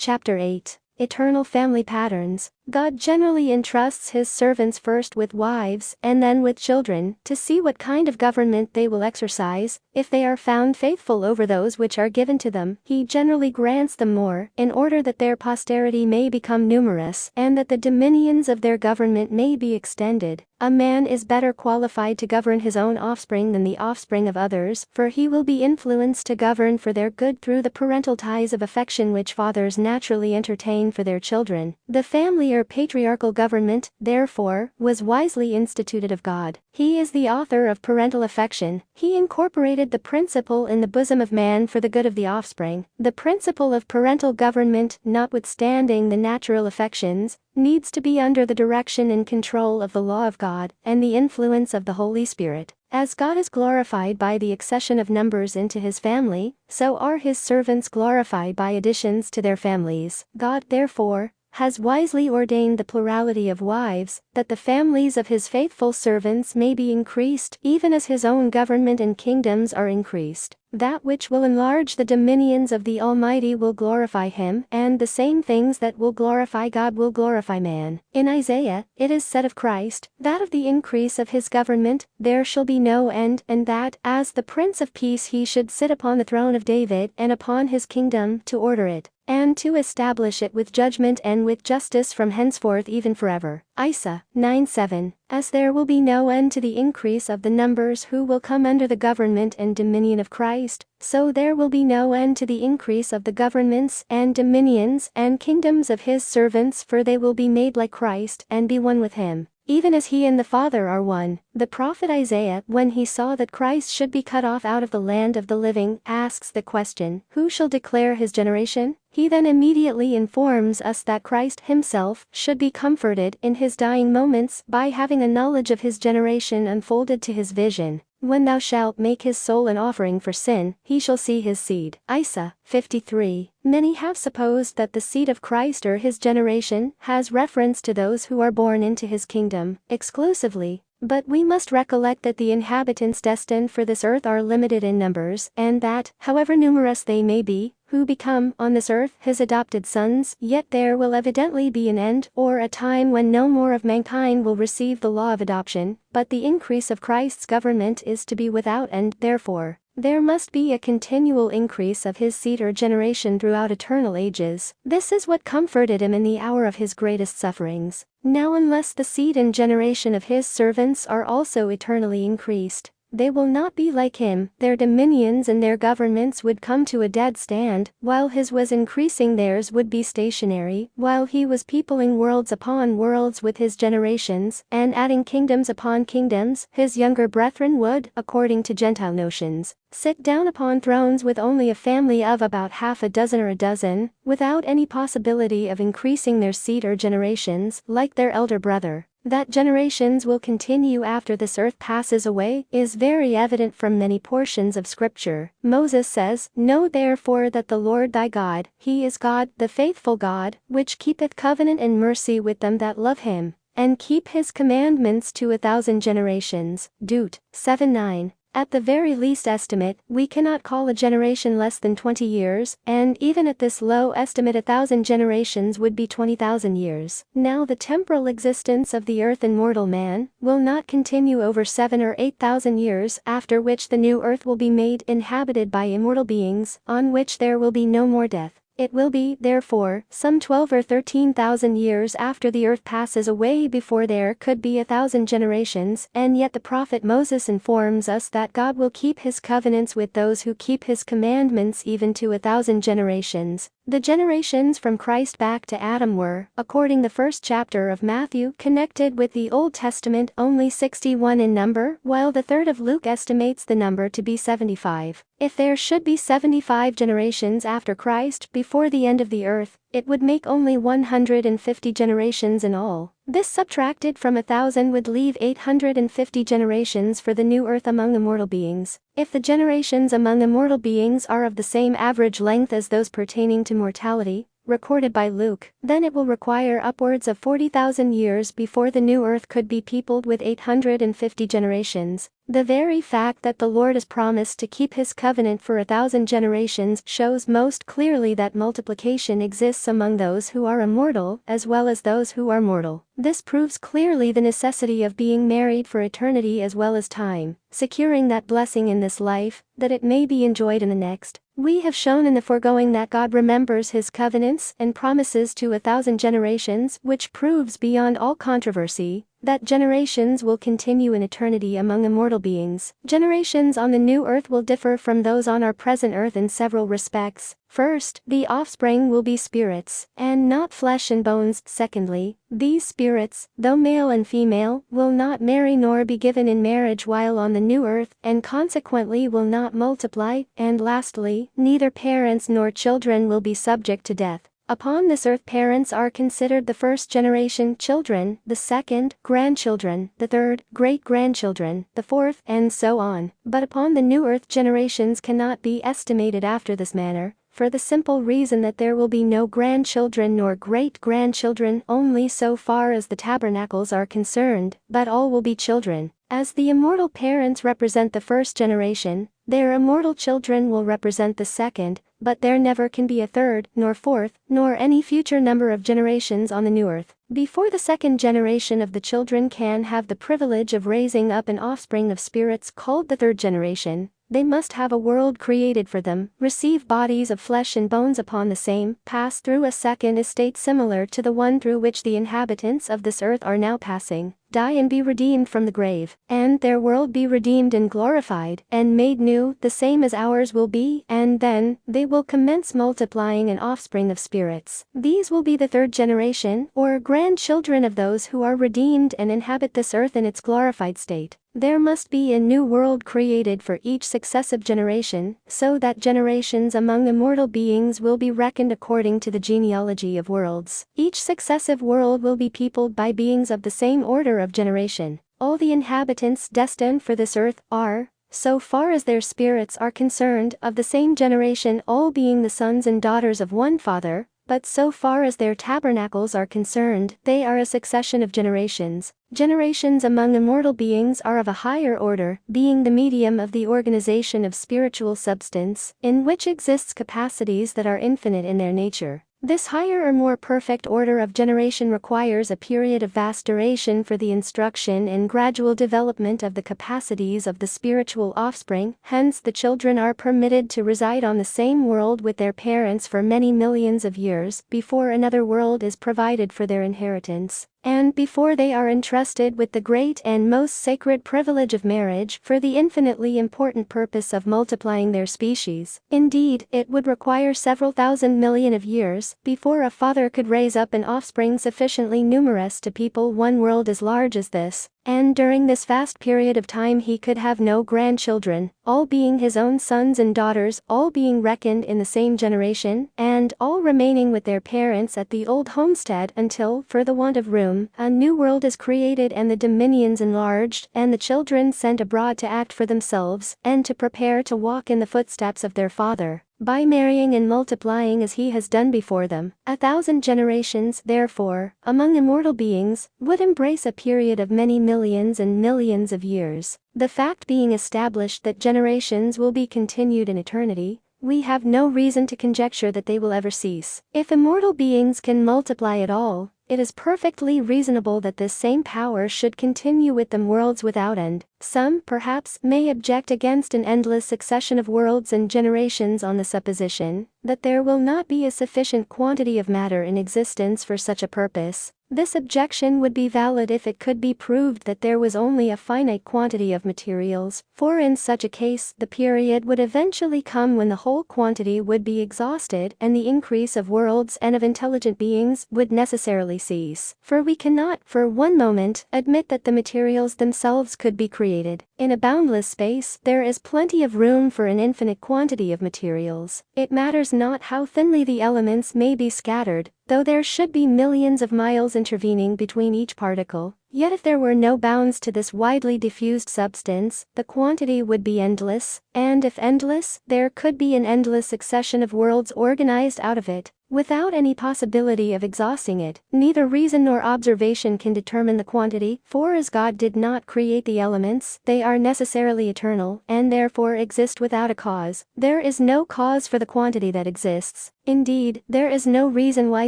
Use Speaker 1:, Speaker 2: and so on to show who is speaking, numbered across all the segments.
Speaker 1: Chapter 8. Eternal Family Patterns. God generally entrusts his servants first with wives and then with children, to see what kind of government they will exercise. If they are found faithful over those which are given to them, he generally grants them more, in order that their posterity may become numerous, and that the dominions of their government may be extended. A man is better qualified to govern his own offspring than the offspring of others, for he will be influenced to govern for their good through the parental ties of affection which fathers naturally entertain for their children. The family or patriarchal government, therefore, was wisely instituted of God. He is the author of parental affection. He incorporated the principle in the bosom of man for the good of the offspring. The principle of parental government, notwithstanding the natural affections, needs to be under the direction and control of the law of God and the influence of the Holy Spirit. As God is glorified by the accession of numbers into his family, so are his servants glorified by additions to their families. God, therefore, has wisely ordained the plurality of wives, that the families of his faithful servants may be increased, even as his own government and kingdoms are increased. That which will enlarge the dominions of the Almighty will glorify him, and the same things that will glorify God will glorify man. In Isaiah, it is said of Christ, that of the increase of his government, there shall be no end, and that, as the Prince of Peace he should sit upon the throne of David and upon his kingdom, to order it, and to establish it with judgment and with justice from henceforth even forever. Isa. 9:7. As there will be no end to the increase of the numbers who will come under the government and dominion of Christ, so there will be no end to the increase of the governments and dominions and kingdoms of his servants, for they will be made like Christ and be one with him, even as he and the Father are one. The prophet Isaiah, when he saw that Christ should be cut off out of the land of the living, asks the question, who shall declare his generation? He then immediately informs us that Christ himself should be comforted in his dying moments by having a knowledge of his generation unfolded to his vision. When thou shalt make his soul an offering for sin, he shall see his seed. Isa. 53. Many have supposed that the seed of Christ or his generation has reference to those who are born into his kingdom exclusively. But we must recollect that the inhabitants destined for this earth are limited in numbers, and that, however numerous they may be, who become, on this earth, his adopted sons, yet there will evidently be an end, or a time when no more of mankind will receive the law of adoption, but the increase of Christ's government is to be without end. Therefore, there must be a continual increase of his seed or generation throughout eternal ages. This is what comforted him in the hour of his greatest sufferings. Now unless the seed and generation of his servants are also eternally increased, they will not be like him. Their dominions and their governments would come to a dead stand. While his was increasing, theirs would be stationary. While he was peopling worlds upon worlds with his generations, and adding kingdoms upon kingdoms, his younger brethren would, according to Gentile notions, sit down upon thrones with only a family of about half a dozen or a dozen, without any possibility of increasing their seed or generations, like their elder brother. That generations will continue after this earth passes away is very evident from many portions of Scripture. Moses says, Know therefore that the Lord thy God, he is God, the faithful God, which keepeth covenant and mercy with them that love him, and keep his commandments to 1,000 generations. Deut. 7:9. At the very least estimate, we cannot call a generation less than 20 years, and even at this low estimate 1,000 generations would be 20,000 years. Now the temporal existence of the earth and mortal man will not continue over 7,000 or 8,000 years, after which the new earth will be made inhabited by immortal beings, on which there will be no more death. It will be, therefore, some 12,000 or 13,000 years after the earth passes away before there could be 1,000 generations, and yet the prophet Moses informs us that God will keep his covenants with those who keep his commandments even to 1,000 generations. The generations from Christ back to Adam were, according the first chapter of Matthew, connected with the Old Testament, only 61 in number, while the third of Luke estimates the number to be 75. If there should be 75 generations after Christ before the end of the earth, it would make only 150 generations in all. This subtracted from 1,000 would leave 850 generations for the new earth among the mortal beings. If the generations among the mortal beings are of the same average length as those pertaining to mortality, recorded by Luke, then it will require upwards of 40,000 years before the new earth could be peopled with 850 generations. The very fact that the Lord has promised to keep his covenant for 1,000 generations shows most clearly that multiplication exists among those who are immortal as well as those who are mortal. This proves clearly the necessity of being married for eternity as well as time, securing that blessing in this life, that it may be enjoyed in the next. We have shown in the foregoing that God remembers his covenants and promises to 1,000 generations, which proves beyond all controversy that generations will continue in eternity among immortal beings. Generations on the new earth will differ from those on our present earth in several respects. First, the offspring will be spirits, and not flesh and bones. Secondly, these spirits, though male and female, will not marry nor be given in marriage while on the new earth, and consequently will not multiply. And lastly, neither parents nor children will be subject to death. Upon this earth, parents are considered the first generation children, the second, grandchildren, the third, great-grandchildren, the fourth, and so on. But upon the new earth, generations cannot be estimated after this manner, for the simple reason that there will be no grandchildren nor great-grandchildren only so far as the tabernacles are concerned, but all will be children. As the immortal parents represent the first generation, their immortal children will represent the second, but there never can be a third, nor fourth, nor any future number of generations on the new earth. Before the second generation of the children can have the privilege of raising up an offspring of spirits called the third generation, they must have a world created for them, receive bodies of flesh and bones upon the same, pass through a second estate similar to the one through which the inhabitants of this earth are now passing, die and be redeemed from the grave, and their world be redeemed and glorified, and made new, the same as ours will be, and then, they will commence multiplying an offspring of spirits. These will be the third generation, or grandchildren of those who are redeemed and inhabit this earth in its glorified state. There must be a new world created for each successive generation, so that generations among immortal beings will be reckoned according to the genealogy of worlds. Each successive world will be peopled by beings of the same order of generation. All the inhabitants destined for this earth are, so far as their spirits are concerned, of the same generation, all being the sons and daughters of one Father, but so far as their tabernacles are concerned, they are a succession of generations. Generations among immortal beings are of a higher order, being the medium of the organization of spiritual substance, in which exists capacities that are infinite in their nature. This higher or more perfect order of generation requires a period of vast duration for the instruction and gradual development of the capacities of the spiritual offspring. Hence, the children are permitted to reside on the same world with their parents for many millions of years before another world is provided for their inheritance, and before they are entrusted with the great and most sacred privilege of marriage for the infinitely important purpose of multiplying their species. Indeed, it would require several thousand million of years before a father could raise up an offspring sufficiently numerous to people one world as large as this, and during this vast period of time he could have no grandchildren, all being his own sons and daughters, all being reckoned in the same generation, and all remaining with their parents at the old homestead until, for the want of room, a new world is created and the dominions enlarged, and the children sent abroad to act for themselves, and to prepare to walk in the footsteps of their father, by marrying and multiplying as he has done before them. 1,000 generations, therefore, among immortal beings, would embrace a period of many millions and millions of years. The fact being established that generations will be continued in eternity, we have no reason to conjecture that they will ever cease. If immortal beings can multiply at all, it is perfectly reasonable that this same power should continue with them worlds without end. Some, perhaps, may object against an endless succession of worlds and generations on the supposition that there will not be a sufficient quantity of matter in existence for such a purpose. This objection would be valid if it could be proved that there was only a finite quantity of materials, for in such a case the period would eventually come when the whole quantity would be exhausted and the increase of worlds and of intelligent beings would necessarily cease. For we cannot, for one moment, admit that the materials themselves could be created. In a boundless space, there is plenty of room for an infinite quantity of materials. It matters not how thinly the elements may be scattered, though there should be millions of miles intervening between each particle. Yet if there were no bounds to this widely diffused substance, the quantity would be endless, and if endless, there could be an endless succession of worlds organized out of it. without any possibility of exhausting it. Neither reason nor observation can determine the quantity, for as God did not create the elements, they are necessarily eternal, and therefore exist without a cause. There is no cause for the quantity that exists. Indeed, there is no reason why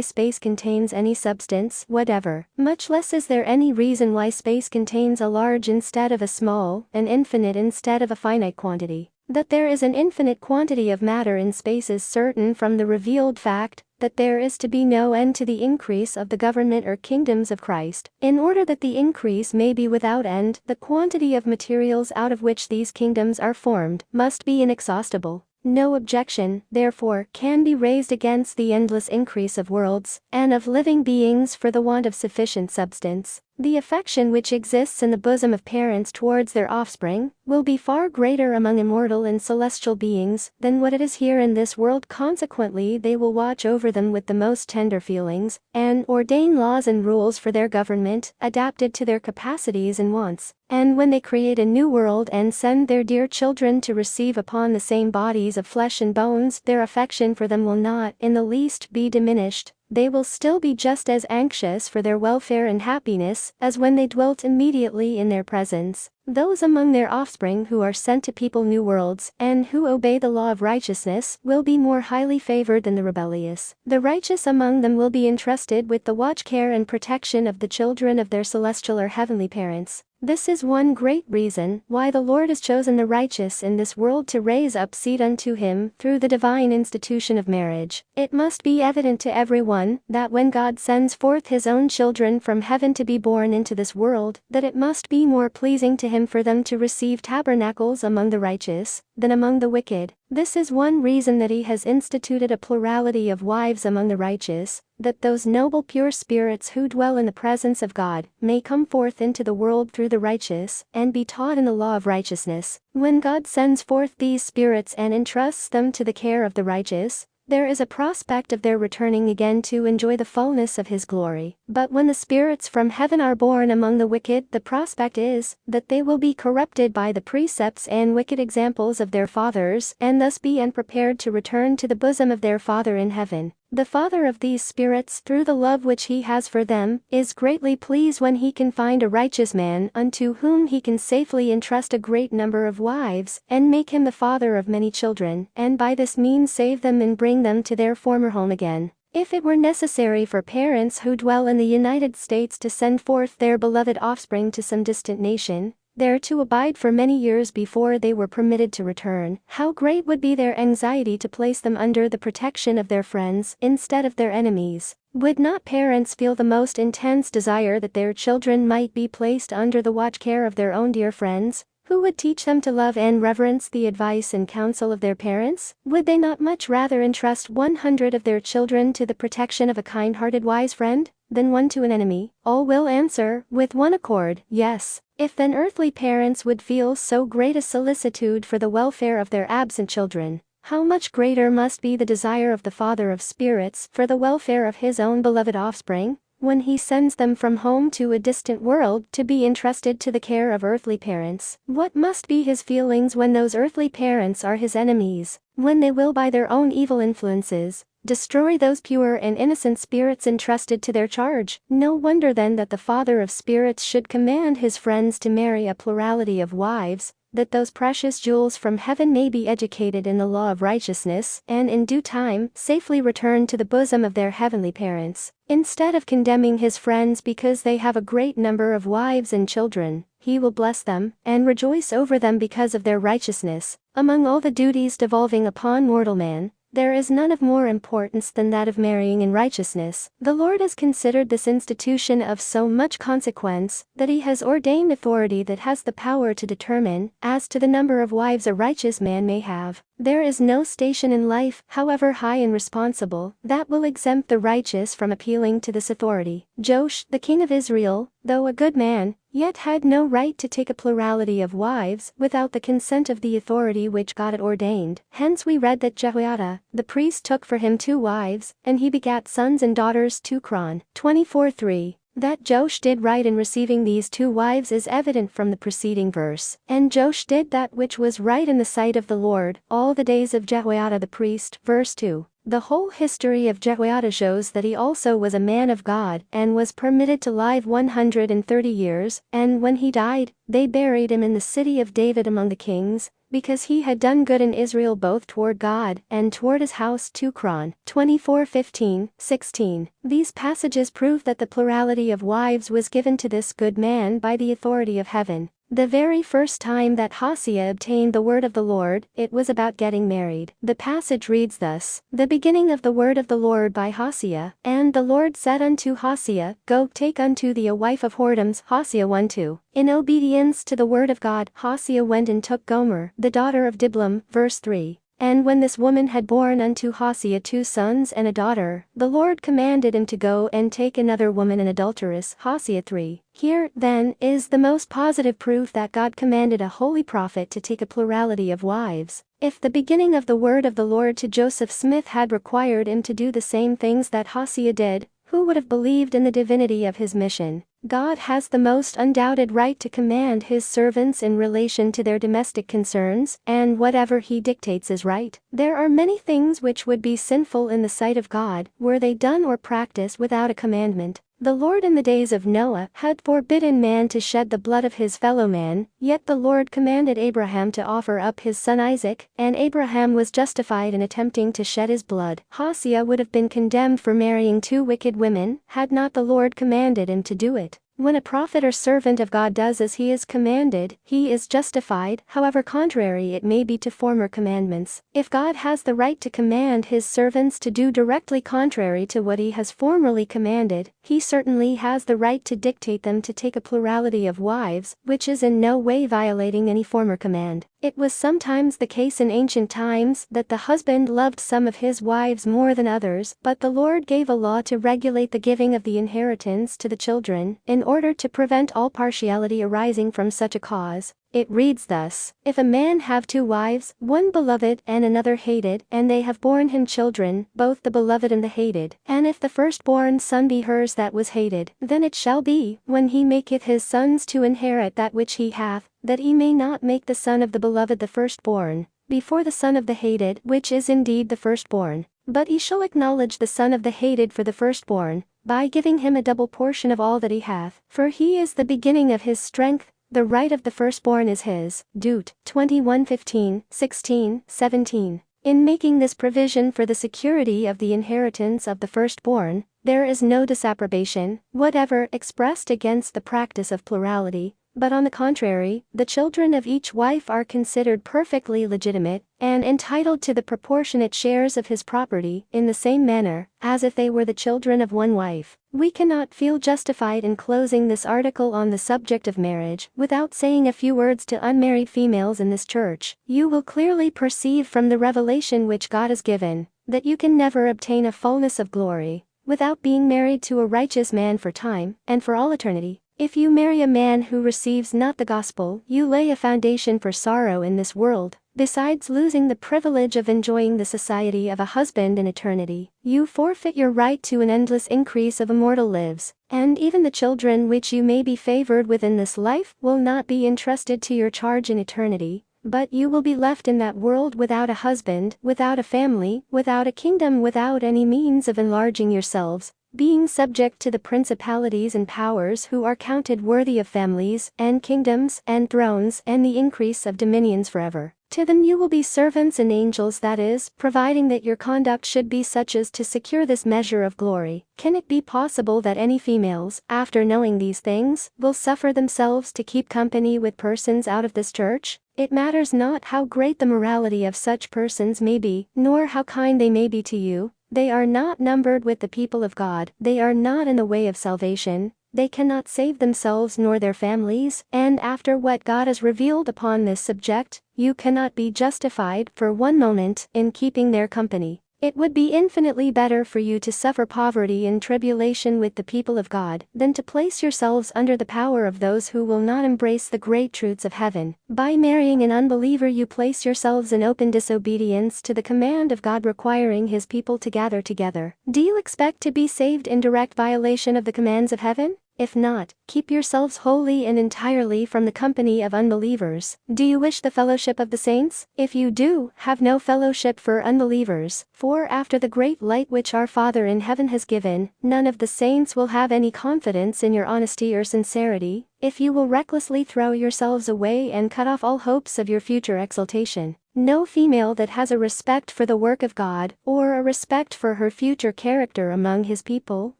Speaker 1: space contains any substance whatever, much less is there any reason why space contains a large instead of a small, an infinite instead of a finite quantity. That there is an infinite quantity of matter in space is certain from the revealed fact that there is to be no end to the increase of the government or kingdoms of Christ. In order that the increase may be without end, the quantity of materials out of which these kingdoms are formed must be inexhaustible. No objection, therefore, can be raised against the endless increase of worlds and of living beings for the want of sufficient substance. The affection which exists in the bosom of parents towards their offspring will be far greater among immortal and celestial beings than what it is here in this world. Consequently, they will watch over them with the most tender feelings and ordain laws and rules for their government, adapted to their capacities and wants. And when they create a new world and send their dear children to receive upon the same bodies of flesh and bones, their affection for them will not in the least be diminished. They will still be just as anxious for their welfare and happiness as when they dwelt immediately in their presence. Those among their offspring who are sent to people new worlds and who obey the law of righteousness will be more highly favored than the rebellious. The righteous among them will be entrusted with the watch, care and protection of the children of their celestial or heavenly parents. This is one great reason why the Lord has chosen the righteous in this world to raise up seed unto him through the divine institution of marriage. It must be evident to everyone that when God sends forth his own children from heaven to be born into this world, that it must be more pleasing to him for them to receive tabernacles among the righteous than among the wicked. This is one reason that he has instituted a plurality of wives among the righteous, that those noble pure spirits who dwell in the presence of God may come forth into the world through the righteous and be taught in the law of righteousness. When God sends forth these spirits and entrusts them to the care of the righteous, there is a prospect of their returning again to enjoy the fullness of his glory. But when the spirits from heaven are born among the wicked, the prospect is that they will be corrupted by the precepts and wicked examples of their fathers, and thus be unprepared to return to the bosom of their Father in heaven. The Father of these spirits, through the love which he has for them, is greatly pleased when he can find a righteous man unto whom he can safely entrust a great number of wives, and make him the father of many children, and by this means save them and bring them to their former home again. If it were necessary for parents who dwell in the United States to send forth their beloved offspring to some distant nation, there to abide for many years before they were permitted to return, how great would be their anxiety to place them under the protection of their friends instead of their enemies. Would not parents feel the most intense desire that their children might be placed under the watch care of their own dear friends, who would teach them to love and reverence the advice and counsel of their parents? Would they not much rather entrust 100 of their children to the protection of a kind-hearted wise friend than one to an enemy? All will answer, with one accord, yes. If then earthly parents would feel so great a solicitude for the welfare of their absent children, how much greater must be the desire of the Father of spirits for the welfare of his own beloved offspring, when he sends them from home to a distant world to be entrusted to the care of earthly parents. What must be his feelings when those earthly parents are his enemies, when they will by their own evil influences destroy those pure and innocent spirits entrusted to their charge? No wonder then that the Father of spirits should command his friends to marry a plurality of wives, that those precious jewels from heaven may be educated in the law of righteousness and in due time safely return to the bosom of their heavenly parents. Instead of condemning his friends because they have a great number of wives and children, he will bless them and rejoice over them because of their righteousness. Among all the duties devolving upon mortal man, there is none of more importance than that of marrying in righteousness. The Lord has considered this institution of so much consequence that he has ordained authority that has the power to determine as to the number of wives a righteous man may have. There is no station in life, however high and responsible, that will exempt the righteous from appealing to this authority. Joash, the king of Israel, though a good man, yet had no right to take a plurality of wives without the consent of the authority which God had ordained. Hence we read that Jehoiada, the priest, took for him 2 wives, and he begat sons and daughters. 2 Chron. 24:3. That Joash did right in receiving these 2 wives is evident from the preceding verse. And Joash did that which was right in the sight of the Lord all the days of Jehoiada the priest. Verse 2. The whole history of Jehoiada shows that he also was a man of God and was permitted to live 130 years, and when he died, they buried him in the city of David among the kings, because he had done good in Israel both toward God and toward his house. 2 Chron. 24:15, 16. These passages prove that the plurality of wives was given to this good man by the authority of heaven. The very first time that Hosea obtained the word of the Lord, it was about getting married. The passage reads thus: The beginning of the word of the Lord by Hosea. And the Lord said unto Hosea, Go take unto thee a wife of whoredoms. Hosea 1:2. In obedience to the word of God, Hosea went and took Gomer, the daughter of Diblam, verse 3. And when this woman had borne unto Hosea 2 sons and a daughter, the Lord commanded him to go and take another woman an adulteress. Hosea 3. Here, then, is the most positive proof that God commanded a holy prophet to take a plurality of wives. If the beginning of the word of the Lord to Joseph Smith had required him to do the same things that Hosea did, who would have believed in the divinity of his mission? God has the most undoubted right to command his servants in relation to their domestic concerns, and whatever he dictates is right. There are many things which would be sinful in the sight of God, were they done or practiced without a commandment. The Lord in the days of Noah had forbidden man to shed the blood of his fellow man, yet the Lord commanded Abraham to offer up his son Isaac, and Abraham was justified in attempting to shed his blood. Hosea would have been condemned for marrying 2 wicked women, had not the Lord commanded him to do it. When a prophet or servant of God does as he is commanded, he is justified, however contrary it may be to former commandments. If God has the right to command his servants to do directly contrary to what he has formerly commanded, he certainly has the right to dictate them to take a plurality of wives, which is in no way violating any former command. It was sometimes the case in ancient times that the husband loved some of his wives more than others, but the Lord gave a law to regulate the giving of the inheritance to the children, in order to prevent all partiality arising from such a cause. It reads thus: If a man have 2 wives, one beloved and another hated, and they have borne him children, both the beloved and the hated, and if the firstborn son be hers that was hated, then it shall be, when he maketh his sons to inherit that which he hath, that he may not make the son of the beloved the firstborn, before the son of the hated, which is indeed the firstborn. But he shall acknowledge the son of the hated for the firstborn, by giving him a double portion of all that he hath, for he is the beginning of his strength. The right of the firstborn is his. Deut. 21:15, 16, 17. In making this provision for the security of the inheritance of the firstborn, there is no disapprobation whatever expressed against the practice of plurality, but on the contrary, the children of each wife are considered perfectly legitimate, and entitled to the proportionate shares of his property, in the same manner, as if they were the children of one wife. We cannot feel justified in closing this article on the subject of marriage, without saying a few words to unmarried females in this church. You will clearly perceive from the revelation which God has given, that you can never obtain a fullness of glory, without being married to a righteous man for time, and for all eternity. If you marry a man who receives not the gospel, you lay a foundation for sorrow in this world. Besides losing the privilege of enjoying the society of a husband in eternity, you forfeit your right to an endless increase of immortal lives, and even the children which you may be favored with in this life will not be entrusted to your charge in eternity, but you will be left in that world without a husband, without a family, without a kingdom, without any means of enlarging yourselves, being subject to the principalities and powers who are counted worthy of families, and kingdoms, and thrones, and the increase of dominions forever. To them you will be servants and angels, that is, providing that your conduct should be such as to secure this measure of glory. Can it be possible that any females, after knowing these things, will suffer themselves to keep company with persons out of this church? It matters not how great the morality of such persons may be, nor how kind they may be to you. They are not numbered with the people of God, they are not in the way of salvation, they cannot save themselves nor their families, and after what God has revealed upon this subject, you cannot be justified for one moment in keeping their company. It would be infinitely better for you to suffer poverty and tribulation with the people of God, than to place yourselves under the power of those who will not embrace the great truths of heaven. By marrying an unbeliever you place yourselves in open disobedience to the command of God requiring his people to gather together. Do you expect to be saved in direct violation of the commands of heaven? If not, keep yourselves holy and entirely from the company of unbelievers. Do you wish the fellowship of the saints? If you do, have no fellowship for unbelievers, for after the great light which our Father in heaven has given, none of the saints will have any confidence in your honesty or sincerity, if you will recklessly throw yourselves away and cut off all hopes of your future exaltation. No female that has a respect for the work of God, or a respect for her future character among his people,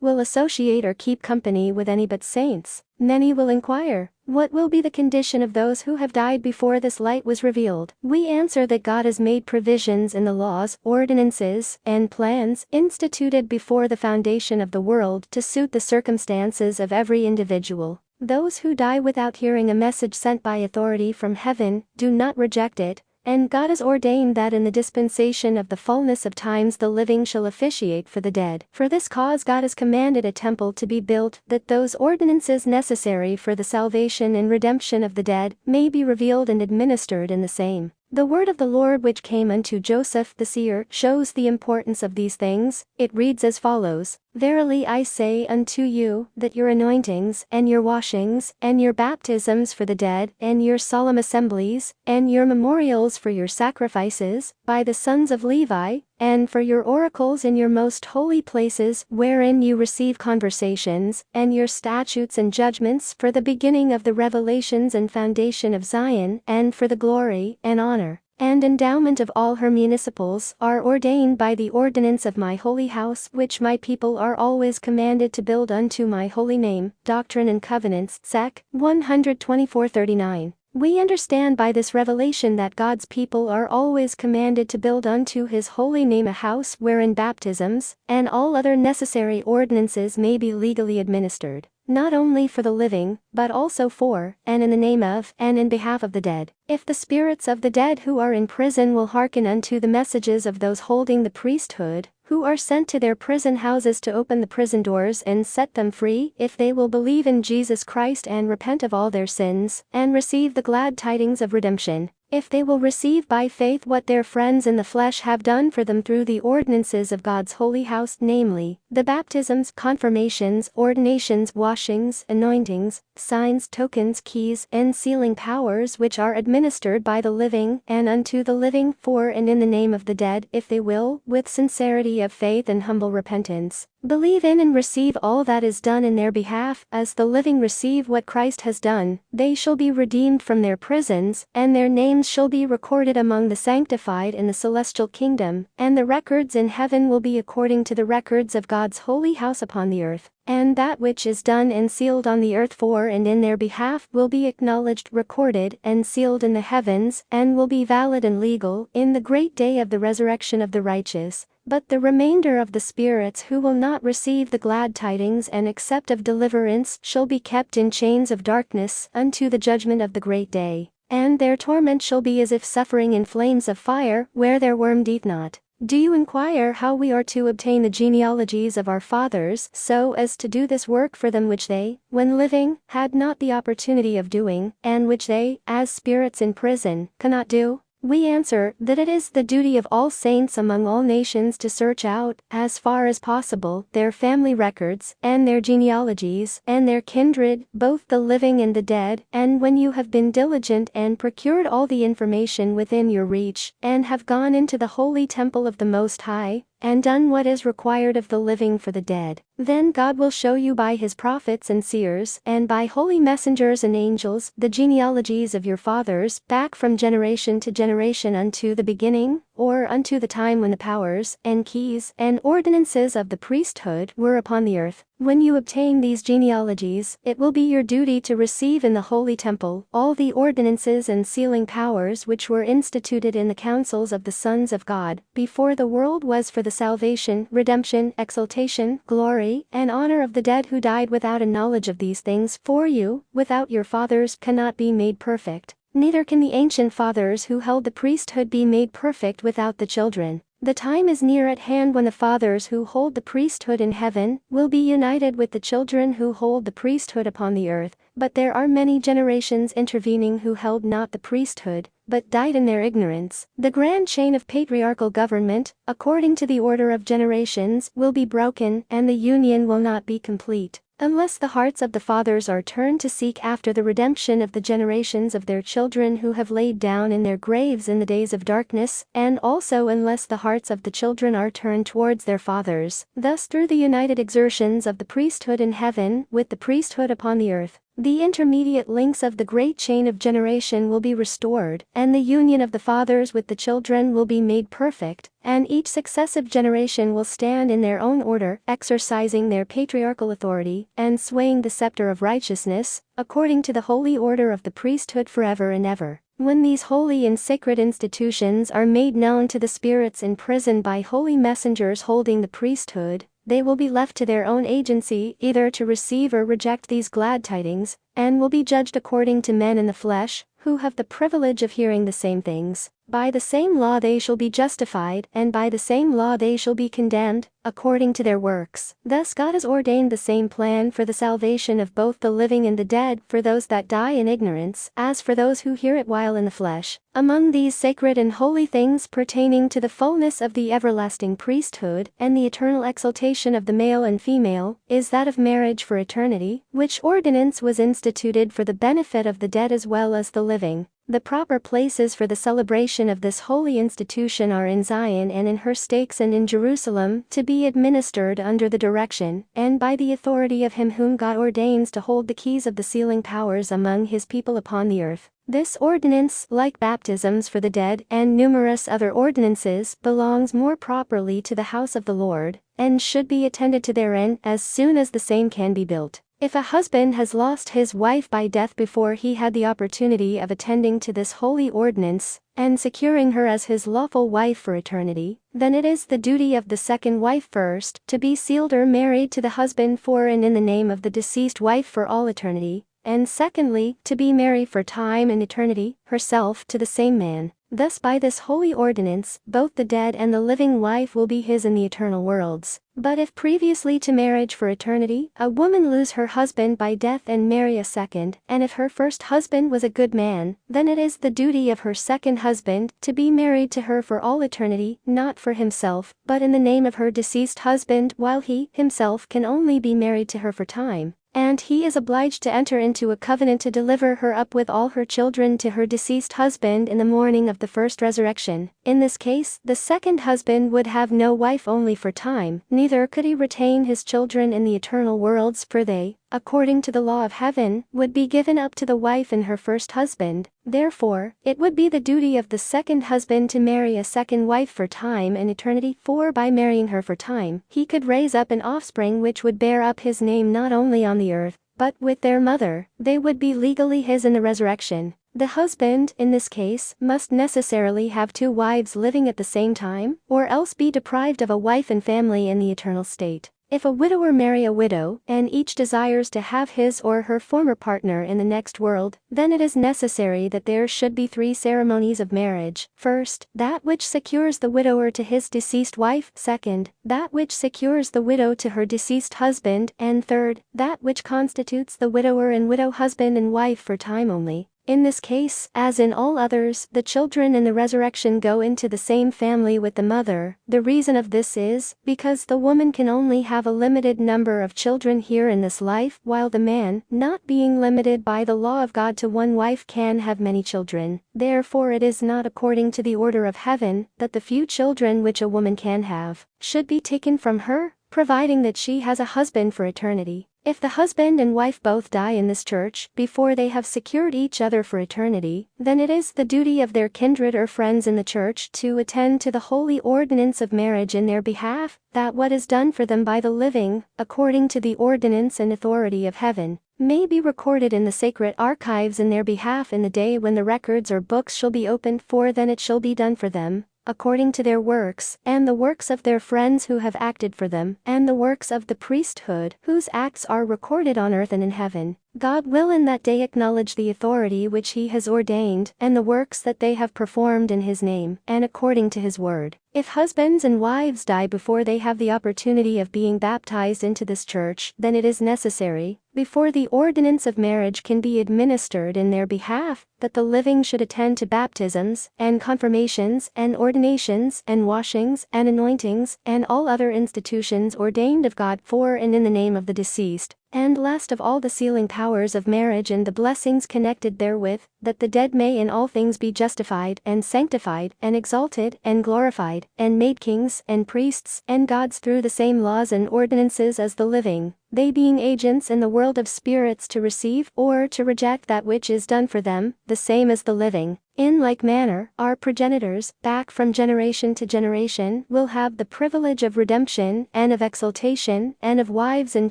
Speaker 1: will associate or keep company with any but saints. Many will inquire, what will be the condition of those who have died before this light was revealed? We answer that God has made provisions in the laws, ordinances, and plans instituted before the foundation of the world to suit the circumstances of every individual. Those who die without hearing a message sent by authority from heaven do not reject it, and God has ordained that in the dispensation of the fullness of times the living shall officiate for the dead. For this cause God has commanded a temple to be built, that those ordinances necessary for the salvation and redemption of the dead may be revealed and administered in the same. The word of the Lord which came unto Joseph the seer shows the importance of these things. It reads as follows, Verily I say unto you, that your anointings, and your washings, and your baptisms for the dead, and your solemn assemblies, and your memorials for your sacrifices, by the sons of Levi, and for your oracles in your most holy places, wherein you receive conversations, and your statutes and judgments for the beginning of the revelations and foundation of Zion, and for the glory, and honor, and endowment of all her municipals, are ordained by the ordinance of my holy house, which my people are always commanded to build unto my holy name. Doctrine and Covenants, Sec. 124:39. We understand by this revelation that God's people are always commanded to build unto his holy name a house wherein baptisms, and all other necessary ordinances may be legally administered, not only for the living, but also for, and in the name of, and in behalf of the dead. If the spirits of the dead who are in prison will hearken unto the messages of those holding the priesthood, who are sent to their prison houses to open the prison doors and set them free, if they will believe in Jesus Christ and repent of all their sins, and receive the glad tidings of redemption, if they will receive by faith what their friends in the flesh have done for them through the ordinances of God's holy house, namely, the baptisms, confirmations, ordinations, washings, anointings, signs, tokens, keys, and sealing powers which are administered by the living, and unto the living, for and in the name of the dead, if they will, with sincerity of faith and humble repentance, believe in and receive all that is done in their behalf, as the living receive what Christ has done, they shall be redeemed from their prisons, and their names shall be recorded among the sanctified in the celestial kingdom, and the records in heaven will be according to the records of God's holy house upon the earth. And that which is done and sealed on the earth for and in their behalf will be acknowledged, recorded, and sealed in the heavens, and will be valid and legal in the great day of the resurrection of the righteous. But the remainder of the spirits who will not receive the glad tidings and accept of deliverance shall be kept in chains of darkness unto the judgment of the great day. And their torment shall be as if suffering in flames of fire, where their worm eateth not. Do you inquire how we are to obtain the genealogies of our fathers, so as to do this work for them which they, when living, had not the opportunity of doing, and which they, as spirits in prison, cannot do? We answer, that it is the duty of all saints among all nations to search out, as far as possible, their family records, and their genealogies, and their kindred, both the living and the dead, and when you have been diligent and procured all the information within your reach, and have gone into the holy temple of the Most High, and done what is required of the living for the dead, then God will show you by his prophets and seers, and by holy messengers and angels, the genealogies of your fathers, back from generation to generation unto the beginning, or unto the time when the powers, and keys, and ordinances of the priesthood were upon the earth. When you obtain these genealogies, it will be your duty to receive in the holy temple all the ordinances and sealing powers which were instituted in the councils of the sons of God, before the world was, for the salvation, redemption, exaltation, glory, and honor of the dead who died without a knowledge of these things. For you, without your fathers, cannot be made perfect. Neither can the ancient fathers who held the priesthood be made perfect without the children. The time is near at hand when the fathers who hold the priesthood in heaven will be united with the children who hold the priesthood upon the earth, but there are many generations intervening who held not the priesthood, but died in their ignorance. The grand chain of patriarchal government, according to the order of generations, will be broken, and the union will not be complete. Unless the hearts of the fathers are turned to seek after the redemption of the generations of their children who have laid down in their graves in the days of darkness, and also unless the hearts of the children are turned towards their fathers, thus through the united exertions of the priesthood in heaven with the priesthood upon the earth, the intermediate links of the great chain of generation will be restored, and the union of the fathers with the children will be made perfect, and each successive generation will stand in their own order, exercising their patriarchal authority, and swaying the scepter of righteousness, according to the holy order of the priesthood forever and ever. When these holy and sacred institutions are made known to the spirits in prison by holy messengers holding the priesthood, they will be left to their own agency either to receive or reject these glad tidings, and will be judged according to men in the flesh, who have the privilege of hearing the same things. By the same law they shall be justified, and by the same law they shall be condemned, according to their works. Thus God has ordained the same plan for the salvation of both the living and the dead, for those that die in ignorance, as for those who hear it while in the flesh. Among these sacred and holy things pertaining to the fullness of the everlasting priesthood, and the eternal exaltation of the male and female, is that of marriage for eternity, which ordinance was instituted for the benefit of the dead as well as the living. The proper places for the celebration of this holy institution are in Zion and in her stakes and in Jerusalem, to be administered under the direction, and by the authority of him whom God ordains to hold the keys of the sealing powers among his people upon the earth. This ordinance, like baptisms for the dead and numerous other ordinances, belongs more properly to the house of the Lord, and should be attended to therein as soon as the same can be built. If a husband has lost his wife by death before he had the opportunity of attending to this holy ordinance, and securing her as his lawful wife for eternity, then it is the duty of the second wife first to be sealed or married to the husband for and in the name of the deceased wife for all eternity, and secondly, to be married for time and eternity, herself to the same man. Thus by this holy ordinance, both the dead and the living wife will be his in the eternal worlds. But if previously to marriage for eternity, a woman lose her husband by death and marry a second, and if her first husband was a good man, then it is the duty of her second husband to be married to her for all eternity, not for himself, but in the name of her deceased husband, while he, himself, can only be married to her for time. And he is obliged to enter into a covenant to deliver her up with all her children to her deceased husband in the morning of the first resurrection. In this case, the second husband would have no wife only for time, neither could he retain his children in the eternal worlds, for they, according to the law of heaven, would be given up to the wife and her first husband. Therefore, it would be the duty of the second husband to marry a second wife for time and eternity, for by marrying her for time, he could raise up an offspring which would bear up his name not only on the earth, but with their mother, they would be legally his in the resurrection. The husband, in this case, must necessarily have two wives living at the same time, or else be deprived of a wife and family in the eternal state. If a widower marry a widow, and each desires to have his or her former partner in the next world, then it is necessary that there should be 3 ceremonies of marriage. First, that which secures the widower to his deceased wife; second, that which secures the widow to her deceased husband; and third, that which constitutes the widower and widow husband and wife for time only. In this case, as in all others, the children in the resurrection go into the same family with the mother. The reason of this is, because the woman can only have a limited number of children here in this life, while the man, not being limited by the law of God to one wife, can have many children. Therefore it is not according to the order of heaven, that the few children which a woman can have, should be taken from her, providing that she has a husband for eternity. If the husband and wife both die in this church, before they have secured each other for eternity, then it is the duty of their kindred or friends in the church to attend to the holy ordinance of marriage in their behalf, that what is done for them by the living, according to the ordinance and authority of heaven, may be recorded in the sacred archives in their behalf in the day when the records or books shall be opened, for then it shall be done for them, according to their works, and the works of their friends who have acted for them, and the works of the priesthood, whose acts are recorded on earth and in heaven. God will in that day acknowledge the authority which he has ordained, and the works that they have performed in his name, and according to his word. If husbands and wives die before they have the opportunity of being baptized into this church, then it is necessary, before the ordinance of marriage can be administered in their behalf, that the living should attend to baptisms, and confirmations, and ordinations, and washings, and anointings, and all other institutions ordained of God for and in the name of the deceased, and last of all the sealing powers of marriage and the blessings connected therewith, that the dead may in all things be justified and sanctified and exalted and glorified, and made kings and priests and gods through the same laws and ordinances as the living, they being agents in the world of spirits to receive or to reject that which is done for them, the same as the living. In like manner, our progenitors, back from generation to generation, will have the privilege of redemption and of exaltation and of wives and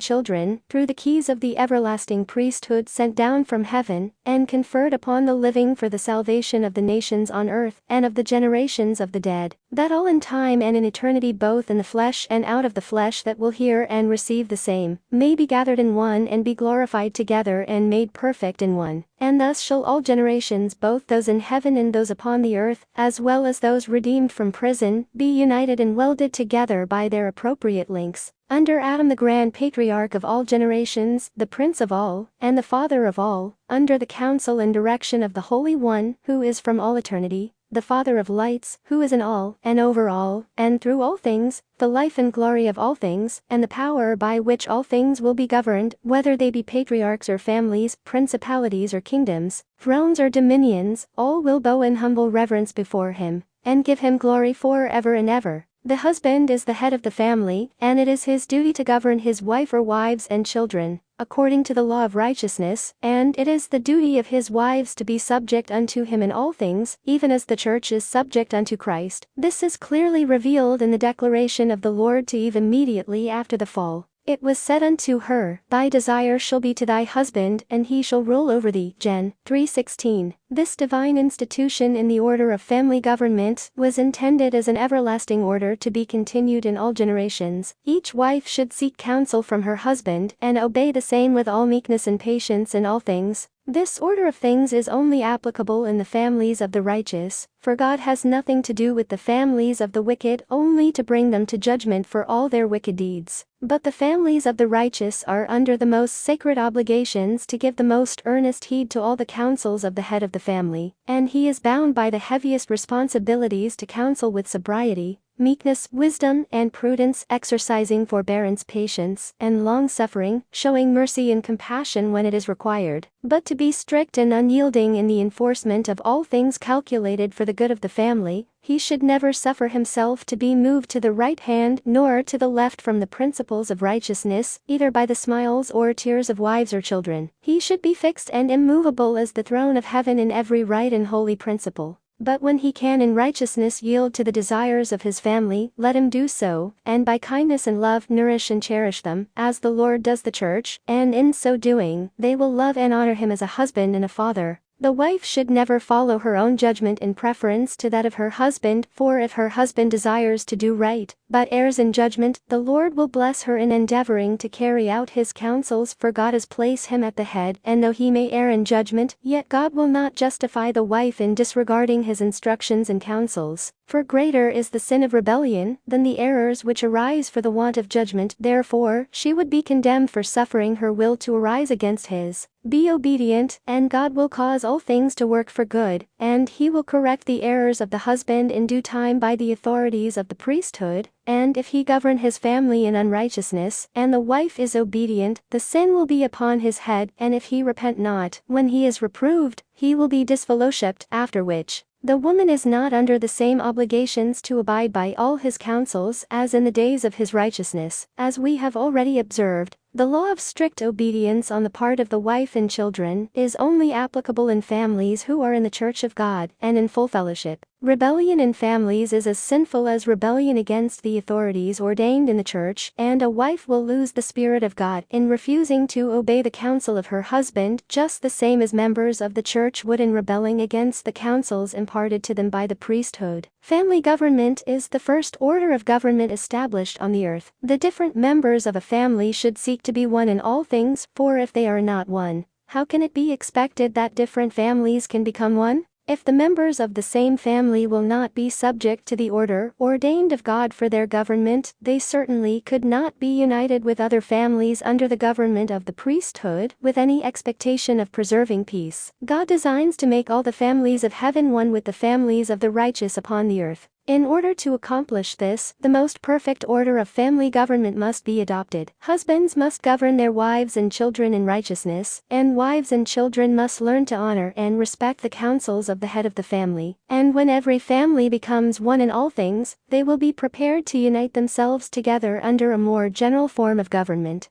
Speaker 1: children, through the keys of the everlasting priesthood sent down from heaven, and conferred upon the living for the salvation of the nations on earth, and of the generations of the dead, that all in time and in eternity both in the flesh and out of the flesh that will hear and receive the same, may be gathered in one and be glorified together and made perfect in one. And thus shall all generations, both those in heaven and those upon the earth, as well as those redeemed from prison, be united and welded together by their appropriate links, under Adam the grand patriarch of all generations, the prince of all, and the father of all, under the counsel and direction of the Holy One, who is from all eternity, the Father of lights, who is in all, and over all, and through all things, the life and glory of all things, and the power by which all things will be governed, whether they be patriarchs or families, principalities or kingdoms, thrones or dominions, all will bow in humble reverence before him, and give him glory for ever and ever. The husband is the head of the family, and it is his duty to govern his wife or wives and children, according to the law of righteousness, and it is the duty of his wives to be subject unto him in all things, even as the church is subject unto Christ. This is clearly revealed in the declaration of the Lord to Eve immediately after the fall. It was said unto her, Thy desire shall be to thy husband, and he shall rule over thee. Gen. 3:16. This divine institution in the order of family government was intended as an everlasting order to be continued in all generations. Each wife should seek counsel from her husband and obey the same with all meekness and patience in all things. This order of things is only applicable in the families of the righteous, for God has nothing to do with the families of the wicked, only to bring them to judgment for all their wicked deeds. But the families of the righteous are under the most sacred obligations to give the most earnest heed to all the counsels of the head of the family, and he is bound by the heaviest responsibilities to counsel with sobriety, meekness, wisdom, and prudence, exercising forbearance, patience, and long-suffering, showing mercy and compassion when it is required, but to be strict and unyielding in the enforcement of all things calculated for the good of the family. He should never suffer himself to be moved to the right hand nor to the left from the principles of righteousness, either by the smiles or tears of wives or children. He should be fixed and immovable as the throne of heaven in every right and holy principle. But when he can in righteousness yield to the desires of his family, let him do so, and by kindness and love nourish and cherish them, as the Lord does the church, and in so doing, they will love and honor him as a husband and a father. The wife should never follow her own judgment in preference to that of her husband, for if her husband desires to do right, but errs in judgment, the Lord will bless her in endeavoring to carry out his counsels, for God has placed him at the head, and though he may err in judgment, yet God will not justify the wife in disregarding his instructions and counsels. For greater is the sin of rebellion than the errors which arise for the want of judgment. Therefore, she would be condemned for suffering her will to arise against his. Be obedient, and God will cause all things to work for good, and he will correct the errors of the husband in due time by the authorities of the priesthood. And if he govern his family in unrighteousness, and the wife is obedient, the sin will be upon his head, and if he repent not, when he is reproved, he will be disfellowshipped, after which the woman is not under the same obligations to abide by all his counsels as in the days of his righteousness. As we have already observed, the law of strict obedience on the part of the wife and children is only applicable in families who are in the church of God and in full fellowship. Rebellion in families is as sinful as rebellion against the authorities ordained in the church, and a wife will lose the Spirit of God in refusing to obey the counsel of her husband, just the same as members of the church would in rebelling against the counsels imparted to them by the priesthood. Family government is the first order of government established on the earth. The different members of a family should seek to be one in all things, for if they are not one, how can it be expected that different families can become one? If the members of the same family will not be subject to the order ordained of God for their government, they certainly could not be united with other families under the government of the priesthood, with any expectation of preserving peace. God designs to make all the families of heaven one with the families of the righteous upon the earth. In order to accomplish this, the most perfect order of family government must be adopted. Husbands must govern their wives and children in righteousness, and wives and children must learn to honor and respect the counsels of the head of the family. And when every family becomes one in all things, they will be prepared to unite themselves together under a more general form of government.